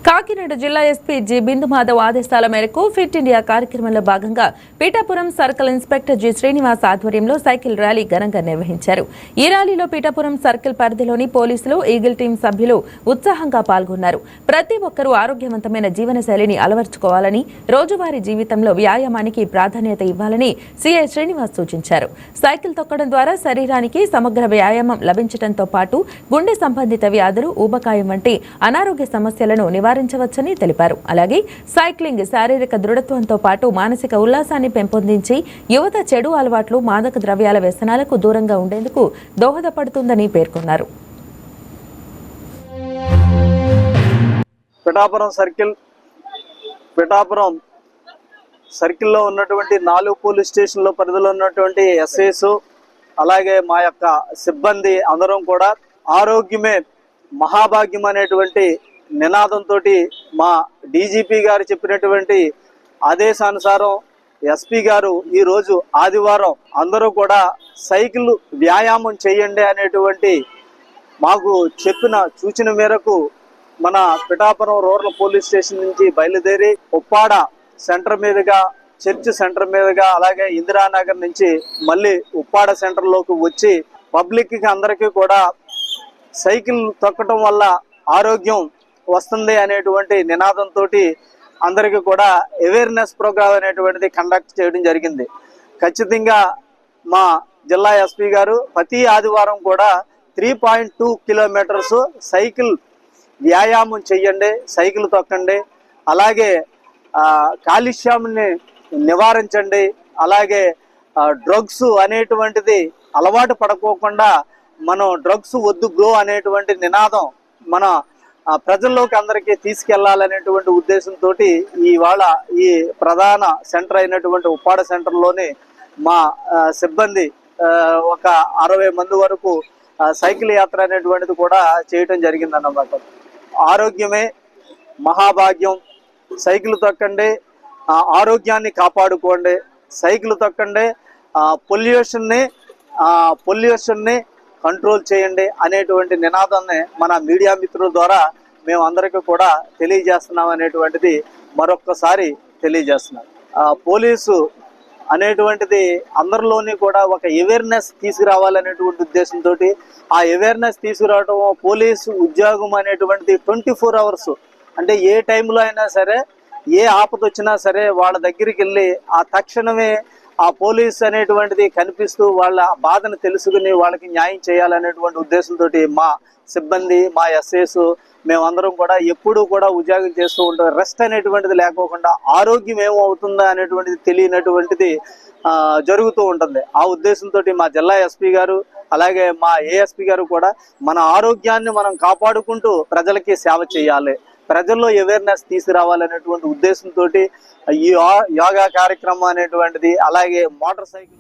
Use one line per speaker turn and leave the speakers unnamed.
కాకినాడ జిల్లా SP G బిందు మాధవ్ ఆదేశాల మేరకు ఫిట్ ఇండియా కార్యక్రమంలో భాగంగా Pithapuram circle inspector G Srinivas ఆధ్వర్యంలో సైకిల్ ర్యాలీ ఘనంగా నిర్వహించారు. ఈ ర్యాలీలో పీఠాపురం సర్కిల్ పరిధిలోని పోలీసులు, ఈగిల్ టీం సభ్యులు ఉత్సాహంగా పాల్గొన్నారు. ప్రతి ఒక్కరూ ఆరోగ్యవంతమైన జీవనశైలిని అలవర్చుకోవాలని, రోజువారీ జీవితంలో వ్యాయామానికి ప్రాధాన్యత ఇవ్వాలని సిఐ శ్రీనివాస్ సూచించారు. సైకిల్ తొక్కడం ద్వారా శరీరానికి సమగ్ర వ్యాయామం లభించడంతో పాటు గుండె సంబంధిత వ్యాధులు, ఊబకాయం వంటి అనారోగ్య సమస్యలను నివారించవచ్చని తెలిపారు. అలాగే సైక్లింగ్ శారీరక దృఢత్వంతో పాటు మానసిక ఉల్లాసాన్ని పెంపొందించి యువత చెడు అలవాట్లు, మాదక ద్రవ్యాల వ్యసనాలకు దూరంగా ఉండేందుకు దోహదపడుతుందని పేర్కొన్నారు.
పిఠాపురం సర్కిల్లో ఉన్నటువంటి 4 పోలీస్ స్టేషన్ల పరిధిలో ఉన్నటువంటి ఎస్ఐస్ అలాగే మా యొక్క సిబ్బంది అందరం కూడా ఆరోగ్యమే మహాభాగ్యం అనేటువంటి నినాదంతో మా డీజీపీ గారు చెప్పినటువంటి ఆదేశానుసారం ఎస్పీ గారు ఈరోజు ఆదివారం అందరూ కూడా సైకిల్ వ్యాయామం చేయండి అనేటువంటి మాకు చెప్పిన సూచన మేరకు మన పిఠాపురం రూరల్ పోలీస్ స్టేషన్ నుంచి బయలుదేరి ఉప్పాడ సెంటర్ మీదుగా, చర్చ్ సెంటర్ మీదుగా, అలాగే ఇందిరానగర్ నుంచి మళ్ళీ ఉప్పాడ సెంటర్లోకి వచ్చి పబ్లిక్కి అందరికీ కూడా సైకిల్ తొక్కటం వల్ల ఆరోగ్యం వస్తుంది అనేటువంటి నినాదంతో అందరికీ కూడా అవేర్నెస్ ప్రోగ్రామ్ అనేటువంటిది కండక్ట్ చేయడం జరిగింది. ఖచ్చితంగా మా జిల్లా ఎస్పీ గారు ప్రతి ఆదివారం కూడా 3.2 కిలోమీటర్స్ సైకిల్ వ్యాయామం చెయ్యండి, సైకిల్ తొక్కండి, అలాగే కాలుష్యాన్ని నివారించండి, అలాగే డ్రగ్స్ అనేటువంటిది అలవాటు పడుకోకుండా మనం డ్రగ్స్ వద్దు బ్రో అనేటువంటి నినాదం మన ప్రజల్లోకి అందరికీ తీసుకెళ్లాలనేటువంటి ఉద్దేశంతో ఇవాళ ఈ ప్రధాన సెంటర్ అయినటువంటి ఉప్పాడ సెంటర్లోని మా సిబ్బంది ఒక 60 మంది వరకు సైకిల్ యాత్ర అనేటువంటిది కూడా చేయటం జరిగిందన్నమాట. ఆరోగ్యమే మహాభాగ్యం, సైకిల్ తొక్కండి, ఆరోగ్యాన్ని కాపాడుకోండి, సైకిల్ తొక్కండి, పొల్యూషన్ని కంట్రోల్ చేయండి అనేటువంటి నినాదాన్ని మన మీడియా మిత్రుల ద్వారా మేము అందరికీ కూడా తెలియజేస్తున్నాం అనేటువంటిది మరొక్కసారి తెలియజేస్తున్నాం. పోలీసు అనేటువంటిది అందరిలోని కూడా ఒక అవేర్నెస్ తీసుకురావాలనేటువంటి ఉద్దేశంతో ఆ అవేర్నెస్ తీసుకురావడం, పోలీసు ఉద్యోగం అనేటువంటిది 24 అవర్స్ అంటే ఏ టైంలో అయినా సరే, ఏ ఆపద వచ్చినా సరే వాళ్ళ దగ్గరికి వెళ్ళి ఆ తక్షణమే ఆ పోలీస్ అనేటువంటిది కనిపిస్తూ వాళ్ళ బాధను తెలుసుకుని వాళ్ళకి న్యాయం చేయాలనేటువంటి ఉద్దేశంతో మా సిబ్బంది, మా ఎస్ఐస్ మేమందరం కూడా ఎప్పుడూ కూడా ఉద్యోగం చేస్తూ ఉంటాం. రెస్ట్ అనేటువంటిది లేకోకుండా ఆరోగ్యం ఏమవుతుందా అనేటువంటిది తెలియనటువంటిది జరుగుతూ ఉంటుంది. ఆ ఉద్దేశంతో మా జిల్లా ఎస్పీ గారు అలాగే మా ఏఎస్పీ గారు కూడా మన ఆరోగ్యాన్ని మనం కాపాడుకుంటూ ప్రజలకి సేవ చేయాలి, ప్రజల్లో అవేర్నెస్ తీసుకురావాలనేటువంటి ఉద్దేశంతో ఈ యోగా కార్యక్రమం అనేటువంటిది, అలాగే మోటార్ సైకిల్